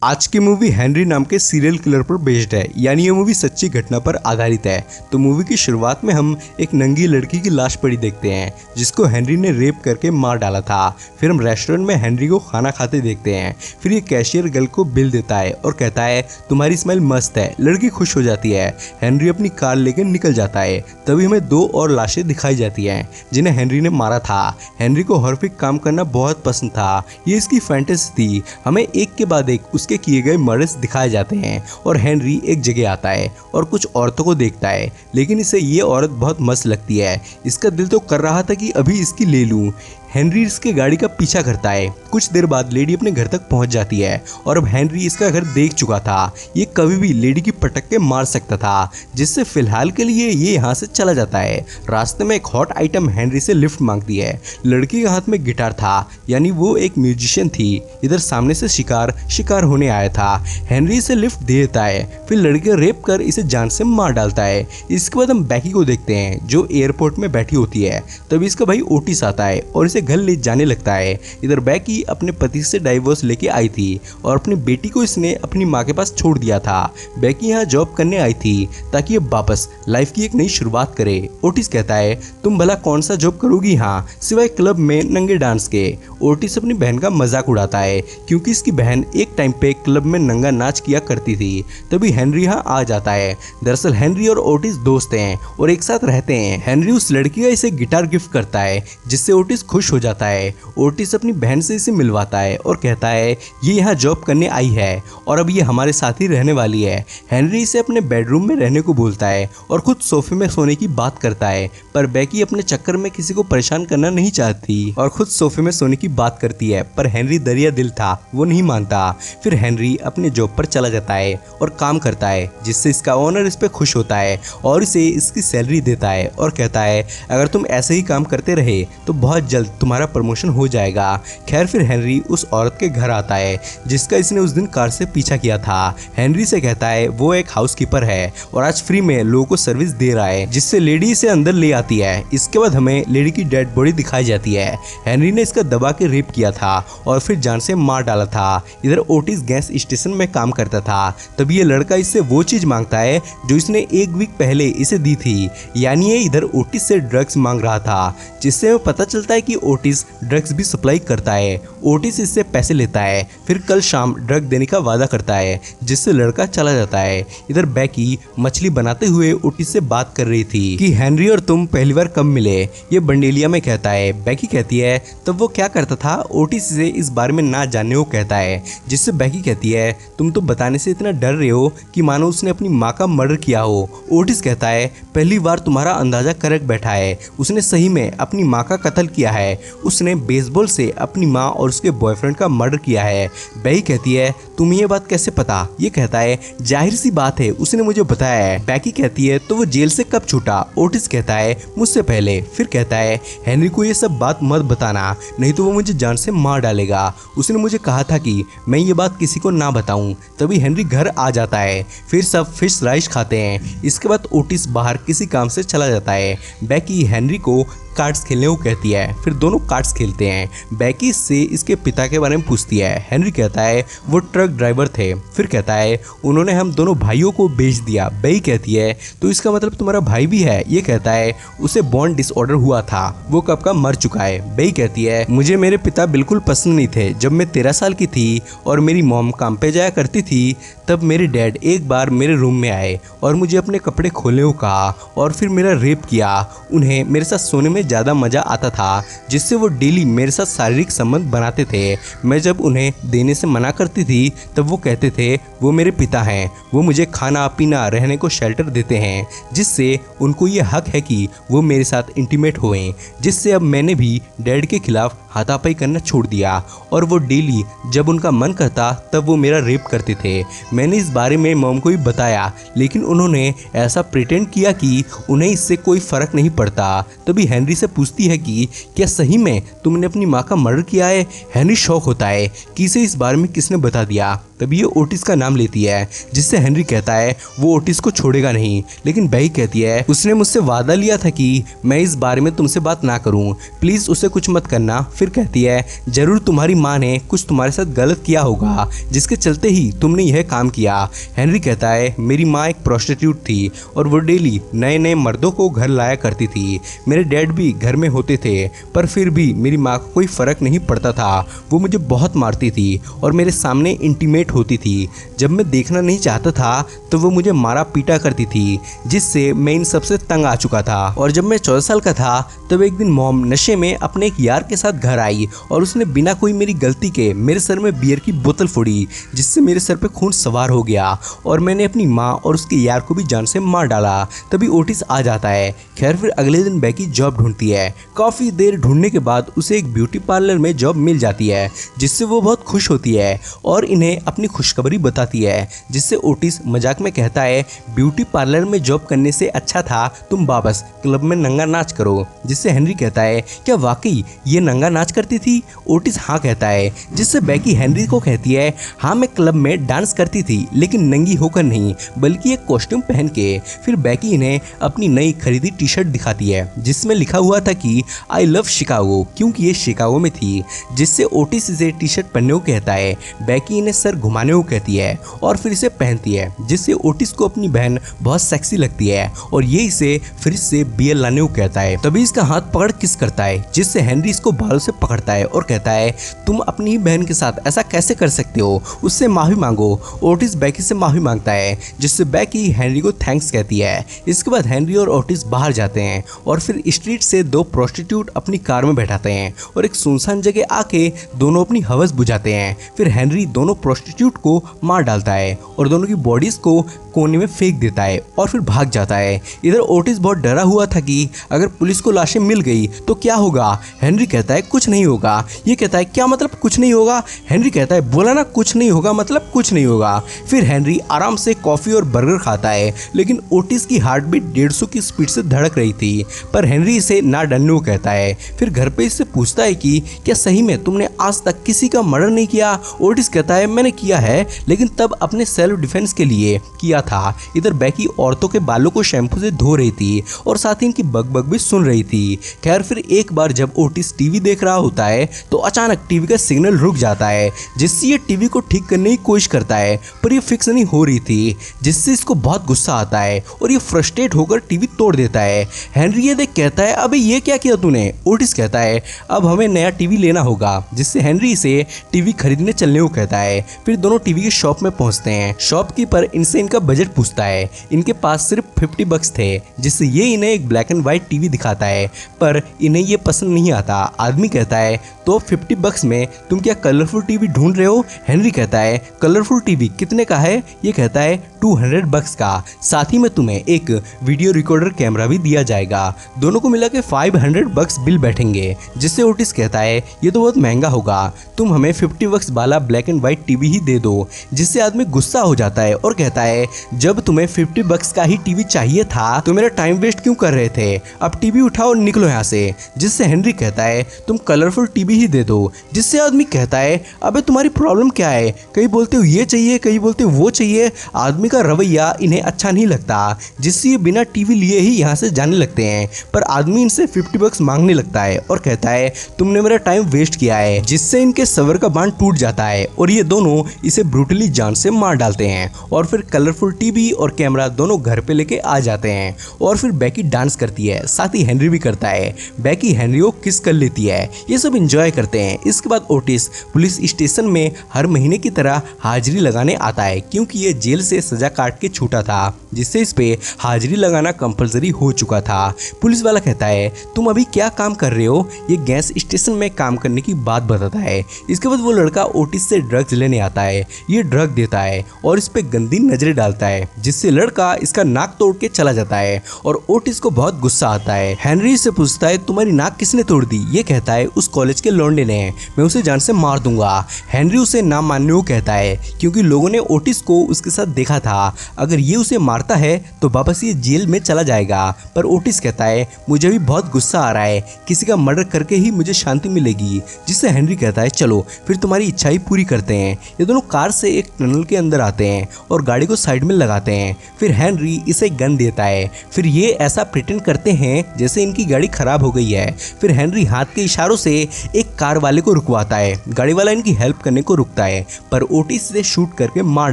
आज की movie Henry नाम के सीरियल किलर पर बेस्ड है, यानी ये मूवी सच्ची घटना पर आधारित है। तो मूवी की शुरुआत में हम एक नंगी लड़की की लाश पड़ी देखते हैं जिसको हेनरी ने रेप करके मार डाला था। फिर हम रेस्टोरेंट में हेनरी को खाना खाते देखते हैं। फिर ये कैशियर गर्ल को बिल देता है और कहता है तुम्हारी स्माइल मस्त है। लड़की खुश हो जाती है। हेनरी अपनी कार लेकर निकल जाता है। तभी हमें दो और लाशें दिखाई जाती हैं जिन्हें हेनरी ने मारा था। हेनरी को हॉररिफिक काम करना बहुत पसंद था, ये इसकी फैंटेसी थी। हमें एक के बाद एक उसके किए गए मर्डर्स दिखाए जाते हैं और हेनरी एक जगह आता है और कुछ औरतों को देखता है, लेकिन इसे ये औरत बहुत मस्त लगती है। इसका दिल तो कर रहा था कि अभी इसकी ले लूं। हेनरी इसके गाड़ी का पीछा करता है। कुछ देर बाद लेडी अपने घर तक पहुंच जाती है और अब हेनरी इसका घर देख चुका था। ये कभी भी लेडी की पटक के मार सकता था, जिससे फिलहाल के लिए ये यहाँ से चला जाता है। रास्ते में एक हॉट आइटम हेनरी से लिफ्ट मांगती है। लड़की के हाथ में गिटार था, यानी वो एक म्यूजिशियन थी। इधर सामने से शिकार होने आया था। हेनरी इसे लिफ्ट दे देता है। फिर लड़की रेप कर इसे जान से मार डालता है। इसके बाद हम बैकी को देखते हैं जो एयरपोर्ट में बैठी होती है। तभी इसका भाई ओटिस आता है और इसे घर ले जाने लगता है। इधर बैकी अपने पति से डाइवोर्स लेके आई थी और अपनी बेटी को इसने अपनी माँ के पास छोड़ दिया था। बैकी यहाँ जॉब करने आई थी ताकि ये वापस लाइफ की एक नई शुरुआत करे। ओटिस कहता है तुम भला कौन सा जॉब करोगी यहाँ सिवाय क्लब में नंगे डांस के। ओटिस अपनी बहन का मजाक उड़ाता है क्योंकि इसकी बहन एक टाइम पे क्लब में नंगा नाच किया करती थी। तभी हेनरी यहाँ आ जाता है। दरअसल हेनरी और ओटिस दोस्त हैं और एक साथ रहते हैं। हेनरी उस लड़की का इसे गिटार गिफ्ट करता है जिससे ओटिस खुश हो जाता है। ओटिस अपनी बहन से इसे मिलवाता है और कहता है ये यहाँ जॉब करने आई है और अब ये हमारे साथ ही रहने वाली है। हेनरी इसे अपने बेडरूम में रहने को बोलता है और खुद सोफे में सोने की बात करता है, पर बैकी अपने चक्कर में किसी को परेशान करना नहीं चाहती और खुद सोफे में सोने की बात करती है, पर हेनरी दरिया दिल था, वो नहीं मानता। फिर हेनरी अपने जॉब पर चला जाता है और काम करता है, जिससे इसका ओनर इस पे खुश होता है और इसे इसकी सैलरी देता है और कहता है अगर तुम ऐसे ही काम करते रहे तो बहुत जल्द तुम्हारा प्रमोशन हो जाएगा। खैर फिर हेनरी उस औरत के घर आता है जिसका इसने उस दिन कार से पीछा किया था। हेनरी से कहता है वो एक हाउसकीपर है और आज फ्री में लोगों को सर्विस दे रहा है, जिससे लेडी इसे अंदर ले आती है। इसके बाद हमें लेडी की डेड बॉडी दिखाई जाती है। हेनरी ने इसका दबा के रेप किया था और फिर जान से मार डाला था। इधर ओटिस गैस स्टेशन में काम करता था। तभी ये लड़का इससे वो चीज मांगता है जो इसने एक वीक पहले इसे दी थी, यानी ये इधर ओटिस से ड्रग्स मांग रहा था, जिससे हमें पता चलता है कि ओटिस ड्रग्स भी सप्लाई करता है। ओटिस इससे पैसे लेता है, फिर कल शाम ड्रग देने का वादा करता है, जिससे लड़का चला जाता है। इधर बैकी मछली बनाते हुए ओटिस से बात कर रही थी कि हेनरी और तुम पहली बार कब मिले, ये बंडेलिया में कहता है। बैकी कहती है तब वो क्या करता था। ओटिस से इस बारे में ना जानने को कहता है, जिससे बैकी कहती है तुम तो बताने से इतना डर रहे हो कि मानो उसने अपनी माँ का मर्डर किया हो। ओटिस कहता है पहली बार तुम्हारा अंदाजा करेक्ट बैठा है, उसने सही में अपनी माँ का कत्ल किया है। उसने बेसबॉल से अपनी माँ और उसके बॉयफ्रेंड का मर्डर किया है। बैकी कहती है तुम्हें ये बात कैसे पता। ये कहता है जाहिर सी बात है, उसने मुझे बताया है। बैकी कहती है तो वो जेल से कब छूटा। ओटिस कहता है मुझसे पहले। फिर कहता है हेनरी को ये सब बात मत बताना, नहीं तो वो मुझे जान से मार डालेगा। उसने मुझे कहा था कि मैं ये बात किसी को ना बताऊं। तभी हेनरी घर आ जाता है। फिर सब फिश राइस खाते हैं। इसके बाद ओटिस बाहर किसी काम से चला जाता है। बैकी हेनरी को कार्ड्स खेलने को कहती है, फिर दोनों कार्ड्स खेलते हैं। बैकी इससे इसके पिता के बारे में पूछती है। हेनरी कहता है वो ट्रक ड्राइवर थे। फिर कहता है उन्होंने हम दोनों भाइयों को बेच दिया। बैकी कहती है तो इसका मतलब तुम्हारा भाई भी है। ये कहता है उसे बॉन्ड डिसऑर्डर हुआ था, वो कब का मर चुका है। बैकी कहती है मुझे मेरे पिता बिल्कुल पसंद नहीं थे। जब मैं 13 साल की थी और मेरी मॉम काम पे जाया करती थी, तब मेरे डैड एक बार मेरे रूम में आए और मुझे अपने कपड़े खोलने को कहा और फिर मेरा रेप किया। उन्हें मेरे साथ सोने में ज़्यादा मज़ा आता था, जिससे वो डेली मेरे साथ शारीरिक संबंध बनाते थे। मैं जब उन्हें देने से मना करती थी तब वो कहते थे वो मेरे पिता हैं, वो मुझे खाना पीना रहने को शेल्टर देते हैं, जिससे उनको ये हक है कि वो मेरे साथ इंटीमेट होएं। जिससे अब मैंने भी डैड के खिलाफ हाथापाई करना छोड़ दिया और वो डेली जब उनका मन करता तब वो मेरा रेप करते थे। मैंने इस बारे में मॉम को भी बताया, लेकिन उन्होंने ऐसा प्रिटेंड किया कि उन्हें इससे कोई फर्क नहीं पड़ता। तभी हेनरी से पूछती है कि क्या सही में तुमने अपनी माँ का मर्डर किया है। हेनरी शॉक होता है कि इसे इस बारे में किसने बता दिया। तभी ये ओटिस का नाम लेती है, जिससे हेनरी कहता है वो ओटिस को छोड़ेगा नहीं। लेकिन बेकी कहती है उसने मुझसे वादा लिया था कि मैं इस बारे में तुमसे बात ना करूं, प्लीज उसे कुछ मत करना। फिर कहती है जरूर तुम्हारी माँ ने कुछ तुम्हारे साथ गलत किया होगा जिसके चलते ही तुमने यह काम किया। हेनरी कहता है मेरी माँ एक प्रोस्टिट्यूट थी और वो डेली नए नए मर्दों को घर लाया करती थी। मेरे डैड भी घर में होते थे, पर फिर भी मेरी माँ को कोई फर्क नहीं पड़ता था। वो मुझे बहुत मारती थी और मेरे सामने इंटीमेट होती थी। जब मैं देखना नहीं चाहता था तो वो मुझे मारा पीटा करती थी, जिससे मैं इन सबसे तंग आ चुका था। और जब मैं 14 साल का था तब एक दिन मॉम नशे में अपने एक यार के साथ घर आई और उसने बिना कोई मेरी गलती के मेरे सर में बियर की बोतल फोड़ी, जिससे मेरे सर पे खून सवार हो गया और मैंने अपनी माँ और उसके यार को भी जान से मार डाला। तभी ओटिस आ जाता है। खैर फिर अगले दिन बेकी जॉब ढूंढती है। काफ़ी देर ढूंढने के बाद उसे एक ब्यूटी पार्लर में जॉब मिल जाती है, जिससे वो बहुत खुश होती है और इन्हें अपनी खुशखबरी बताती है, जिससे ओटिस मजाक में कहता है ब्यूटी पार्लर में जॉब करने से अच्छा था तुम वापस क्लब में नंगा नाच करो। जिससे हेनरी कहता है क्या वाकई ये नंगा नाच करती थी? ओटिस हाँ कहता है, जिससे बेकी हेनरी को कहती है हाँ मैं क्लब में डांस करती थी, लेकिन नंगी होकर नहीं बल्कि एक कॉस्ट्यूम पहन के। फिर बेकी इन्हें अपनी नई खरीदी टी शर्ट दिखाती है, जिसमें लिखा हुआ था कि आई लव शिकागो, क्योंकि ये शिकागो में थी। जिससे ओटिस इसे टी शर्ट पहनने को कहता है। बेकी इन्हें सर घुमाने को कहती है और फिर इसे पहनती है, जिससे ओटिस को अपनी बहन बहुत सेक्सी लगती है और ये इसे फ्रिज से बियर लाने को कहता है। तभी इसका हाथ पकड़ किस करता है, जिससे हेनरी इसको बालों से पकड़ता है और कहता है तुम अपनी ही बहन के साथ ऐसा कैसे कर सकते हो, उससे माफी मांगो। ओटिस बेकी से माफी मांगता है, जिससे बेकी हेनरी को थैंक्स कहती है। इसके बाद हेनरी और ओटिस बाहर जाते हैं और फिर स्ट्रीट से दो प्रोस्टिट्यूट अपनी कार में बैठाते हैं और एक सुनसान जगह आके दोनों अपनी हवस बुझाते हैं। फिर हेनरी दोनों प्रोस्टिट्यूट को मार डालता है और दोनों की बॉडीज को कोने में फेंक देता है और फिर भाग जाता है। इधर ओटिस बहुत डरा हुआ था कि अगर पुलिस को लाशें मिल गई तो क्या होगा। हेनरी कहता है कुछ नहीं होगा। ये कहता है क्या मतलब कुछ नहीं होगा? हेनरी कहता है बोला ना कुछ नहीं होगा मतलब कुछ नहीं होगा। फिर हेनरी आराम से कॉफी और बर्गर खाता है, लेकिन ओटिस की हार्ट बीट 150 की स्पीड से धड़क रही थी, पर हेनरी इसे ना डरने को कहता है। फिर घर पे इससे पूछता है कि क्या सही में तुमने आज तक किसी का मर्डर नहीं किया? ओटिस कहता है मैंने किया है, लेकिन तब अपने सेल्फ डिफेंस के लिए किया था। इधर बेकी औरतों के बालों को शैम्पू से धो रही थी और साथ ही इनकी बकबक भी सुन रही थी। खैर फिर एक बार जब ओटिस टीवी देख रहा होता है तो अचानक टीवी का सिग्नल रुक जाता है, जिससे ये टीवी को ठीक करने की कोशिश करता है, पर ये फिक्स नहीं हो रही थी, जिससे इसको बहुत गुस्सा आता है और ये फ्रस्ट्रेट होकर टीवी तोड़ देता है। हेनरी ये देख कहता है अबे ये क्या किया तूने? ओटिस कहता है अब हमें नया टीवी लेना होगा, जिससे हेनरी इसे टीवी खरीदने चलने को कहता है। फिर दोनों टीवी की शॉप में पहुंचते हैं। शॉपकीपर इनसे इनका बजट पूछता है। इनके पास सिर्फ 50 बक्स थे, जिससे ये इन्हें एक ब्लैक एंड व्हाइट टीवी दिखाता है, पर इन्हें ये पसंद नहीं आता। आदमी कहता है तो 50 बक्स में तुम क्या कलरफुल टीवी ढूंढ रहे हो? हेनरी कहता है कलरफुल टीवी कितने का है? ये कहता है 200 बक्स का, साथ ही में तुम्हें एक वीडियो रिकॉर्डर कैमरा भी दिया जाएगा। दोनों को मिला के 500 बक्स बिल बैठेंगे। जिससे ओटिस कहता है ये तो बहुत महंगा होगा, तुम हमें 50 बक्स वाला ब्लैक एंड व्हाइट टीवी ही दे दो। जिससे आदमी गुस्सा हो जाता है और कहता है जब तुम्हें 50 बक्स का ही टीवी चाहिए था तो मेरा टाइम वेस्ट क्यों कर रहे थे? अब टीवी उठाओ और निकलो यहाँ से। जिससे हेनरी कहता है तुम कलरफुल टीवी ही दे दो। जिससे आदमी कहता है अबे तुम्हारी प्रॉब्लम क्या है? कहीं बोलते हो ये चाहिए, कहीं बोलते हो वो चाहिए। आदमी का रवैया इन्हें अच्छा नहीं लगता, जिससे ये बिना टीवी लिए ही यहाँ से जाने लगते हैं। पर आदमी इनसे 50 बक्स मांगने लगता है और कहता है तुमने मेरा टाइम वेस्ट किया है। जिससे इनके सबर का बांध टूट जाता है और ये दोनों इसे ब्रूटली जान से मार डालते हैं। और फिर कलरफुल टीवी और कैमरा दोनों घर पे लेके आ जाते हैं और फिर बेकी डांस करती है, साथ ही हेनरी भी करता है। बेकी हेनरी को किस कर लेती है। ये सब एंजॉय करते हैं। इसके बाद ओटिस पुलिस स्टेशन में हर महीने की तरह हाजिरी लगाने आता है, क्योंकि ये जेल से सजा काट के छूटा था, जिससे इस पे हाजिरी लगाना कंपलसरी हो चुका था। पुलिस वाला कहता है तुम अभी क्या काम कर रहे हो? ये गैस स्टेशन में काम करने की बात बताता है। इसके बाद वो लड़का ओटिस से ड्रग्स लेने आता है। ये ड्रग देता है और इस पे गंदी नजरें डालता है, जिससे लड़का इसका नाक तोड़ के चला जाता है और ओटिस को बहुत गुस्सा आता है। हेनरी से पूछता है तुम्हारी नाक किसने तोड़ दी? ये कहता है उस कॉलेज के लौंडे ने, मैं उसे जान से मार दूंगा। हेनरी उसे ना मानने को कहता है, क्योंकि लोगों ने ओटिस को उसके साथ देखा था। अगर ये उसे मारता है तो वापस ये जेल में चला जाएगा। पर ओटिस कहता है मुझे भी बहुत गुस्सा आ रहा है, किसी का मर्डर करके ही मुझे शांति मिलेगी। जिससे हेनरी कहता है चलो फिर तुम्हारी इच्छा ही पूरी करते हैं। ये दोनों कार से एक टनल के अंदर आते हैं और गाड़ी को साइड में लगाते हैं। फिर हेनरी इसे गन देता है। फिर ये ऐसा प्रिटेंड करते हैं जैसे इनकी गाड़ी खराब हो गई है। फिर हेनरी हाथ के इशारों से एक कार वाले को रुकवाता है। गाड़ी वाला इनकी हेल्प करने को रुकता है पर ओटिस इसे शूट करके मार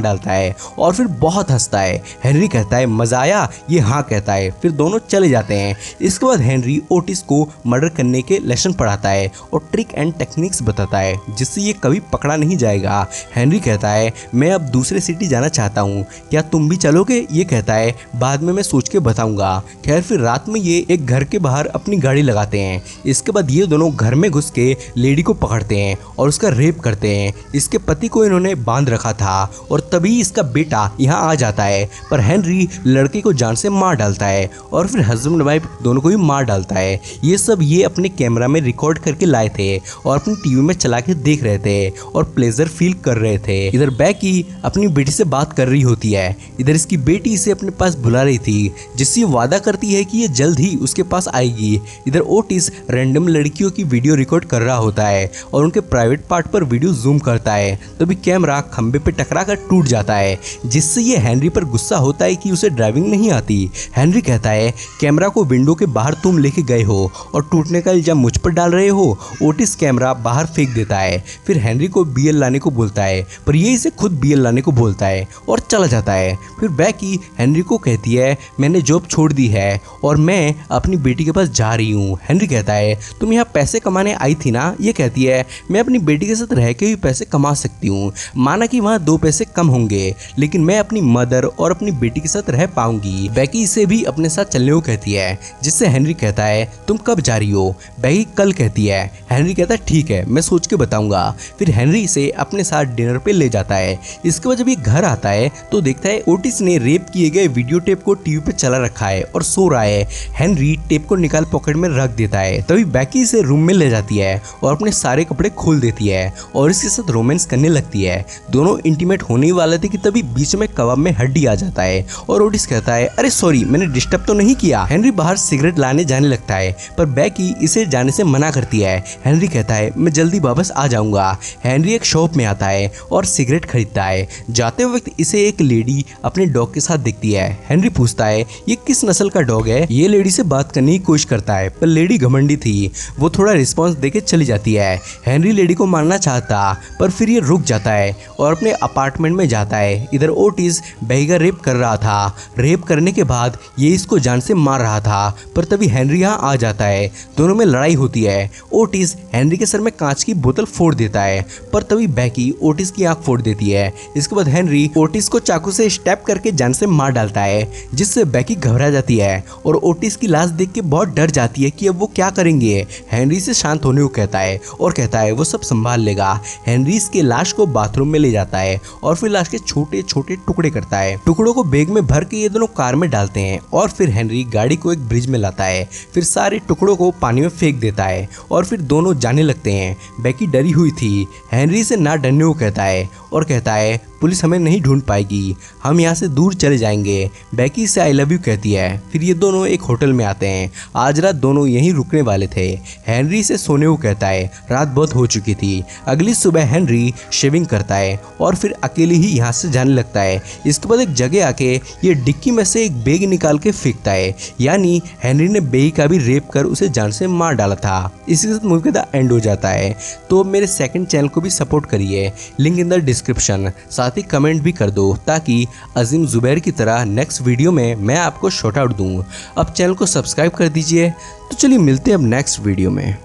डालता है और फिर बहुत हंसता है। हेनरी कहता है मजा आया, ये हाँ कहता है। फिर दोनों चले जाते हैं। इसके बाद हेनरी ओटिस को मर्डर करने के लेसन पढ़ाता है और ट्रिक एंड टेक्निक्स बताता है जिससे ये कभी पकड़ा नहीं जाएगा। हेनरी कहता है मैं अब दूसरे सिटी जाना चाहता हूँ, क्या तुम भी चलोगे? ये कहता है बाद में मैं सोच के बताऊंगा। खैर फिर रात में ये एक घर के बाहर अपनी गाड़ी लगाते हैं। इसके बाद ये दोनों घर में घुस के लेडी को पकड़ते हैं और उसका रेप करते हैं। इसके पति को इन्होंने बांध रखा था और तभी इसका बेटा यहाँ आ जाता है पर हेनरी लड़के को जान से मार डालता है और फिर हस्बैंड वाइफ दोनों को भी मार डालता है। ये सब ये अपने कैमरा में रिकॉर्ड करके लाए थे और अपनी टीवी में चला के देख रहे थे और प्लेजर फील कर रहे थे। इधर बैकी अपनी बेटी से बात कर रही होती है। इधर इसकी बेटी इसे अपने पास बुला रही थी जिससे वादा करती है कि ये जल्द ही उसके पास आएगी। इधर ओटिस रैंडम लड़कियों की वीडियो रिकॉर्ड कर रहा होता है और उनके प्राइवेट पार्ट पर वीडियो जूम करता है। तभी कैमरा खंबे पे टकरा कर टूट जाता है जिससे ये हेनरी पर गुस्सा होता है कि उसे ड्राइविंग नहीं आती। हेनरी कहता है कैमरा को विंडो के बाहर तुम लेके गए हो और टूटने का इल्जाम मुझ पर डाल रहे हो। ओटिस कैमरा बाहर फेंक देता है। फिर हेनरी को बीएल लाने को बोलता है पर ये इसे खुद बीएल लाने को बोलता है और चला जाता है। फिर बैकी हेनरी को कहती है मैंने जॉब छोड़ दी है और मैं अपनी बेटी के पास जा रही हूँ। हेनरी कहता है तुम यहाँ पैसे कमाने आई थी ना? ये कहती है मैं अपनी बेटी के साथ रह के भी पैसे कमा सकती हूँ, माना कि वहाँ 2 पैसे कम होंगे लेकिन मैं अपनी मदर और अपनी बेटी के साथ रह पाऊंगी। बैकी इसे भी अपने साथ चलने को कहती है जिससे हेनरी कहता है तुम कब जा रही हो? बैकी कल कहती है। हेनरी कहता है ठीक है मैं सोच के बताऊंगा। फिर हेनरी इसे अपने साथ डिनर पे ले जाता है। इसके बाद जब ये घर आता है तो देखता है ओटिस ने रेप किए गए वीडियो टेप को टीवी पे चला रखा है और सो रहा है। हेनरी टेप को निकाल पॉकेट में रख देता है। तभी बैकी इसे रूम में ले जाती है और अपने सारे कपड़े खोल देती है और इसके साथ रोमांस करने लगती है। दोनों इंटीमेट होने ही वाले थे कि तभी बीच में कबाब में हड्डी आ जाता है और ओटिस कहता है अरे सॉरी मैंने डिस्टर्ब तो नहीं किया। हेनरी बाहर सिगरेट लाने जाने लगता है पर बैकी इसे जाने से मना करती है। हेनरी कहता है मैं जल्दी वापस आ जाऊंगा। हेनरी एक शॉप में आता है और सिगरेट खरीदता है। जाते वक्त इसे एक लेडी अपने डॉग के साथ दिखती है। हेनरी पूछता है ये किस नस्ल का डॉग है? ये लेडी से बात करने की कोशिश करता है पर लेडी घमंडी थी, वो थोड़ा रिस्पॉन्स देके चली जाती है। हेनरी लेडी को मारना चाहता पर फिर ये रुक जाता है और अपने अपार्टमेंट में जाता है। इधर ओटिस बैकी का रेप कर रहा था। रेप करने के बाद ये इसको जान से मार रहा था पर तभी हेनरी यहाँ आ जाता है। दोनों में लड़ाई होती है। ओटिस हेनरी के सर में कांच की बोतल फोड़ देता है पर तभी बैकी ओटिस की आंख फोड़ देती है। इसके बाद हेनरी ओटिस को चाकू से स्टैप करके जान से मार डालता है जिससे बैकी घबरा जाती है और ओटिस की लाश देख के बहुत डर जाती है कि अब वो क्या करेंगे। हेनरी से शांत होने को कहता है और कहता है वो सब संभाल लेगा। हेनरी इसके लाश को बाथरूम में ले जाता है और फिर लाश के छोटे छोटे टुकड़े करता है। टुकड़ों को बैग में भर के ये दोनों कार में डालते हैं और फिर हेनरी गाड़ी को एक ब्रिज में लाता है। फिर सारे टुकड़ों को पानी में फेंक देता है और फिर दोनों जाने लगते हैं। बैकी डरी हुई थी। हेनरी से ना डरने को कहता है और कहता है पुलिस हमें नहीं ढूंढ पाएगी, हम यहाँ से दूर चले जाएंगे। बैकी से आई लव यू कहती है। फिर ये दोनों एक होटल में आते हैं। आज रात दोनों यहीं रुकने वाले थे। हेनरी से सोने को कहता है, रात बहुत हो चुकी थी। अगली सुबह हेनरी शेविंग करता है और फिर अकेले ही यहाँ से जाने लगता है। इसके बाद एक जगह आके ये डिक्की में से एक बैग निकाल के फेंकता है, यानी हेनरी ने बैगी का भी रेप कर उसे जान से मार डाला था। इसी के साथ मूवी का एंड हो जाता है। तो मेरे सेकंड चैनल को भी सपोर्ट करिए, लिंक इन द डिस्क्रिप्शन। साथ ही कमेंट भी कर दो ताकि अजीम जुबैर की तरह नेक्स्ट वीडियो में मैं आपको शॉट आउट दूं। अब चैनल को सब्सक्राइब कर दीजिए। तो चलिए मिलते हैं अब नेक्स्ट वीडियो में।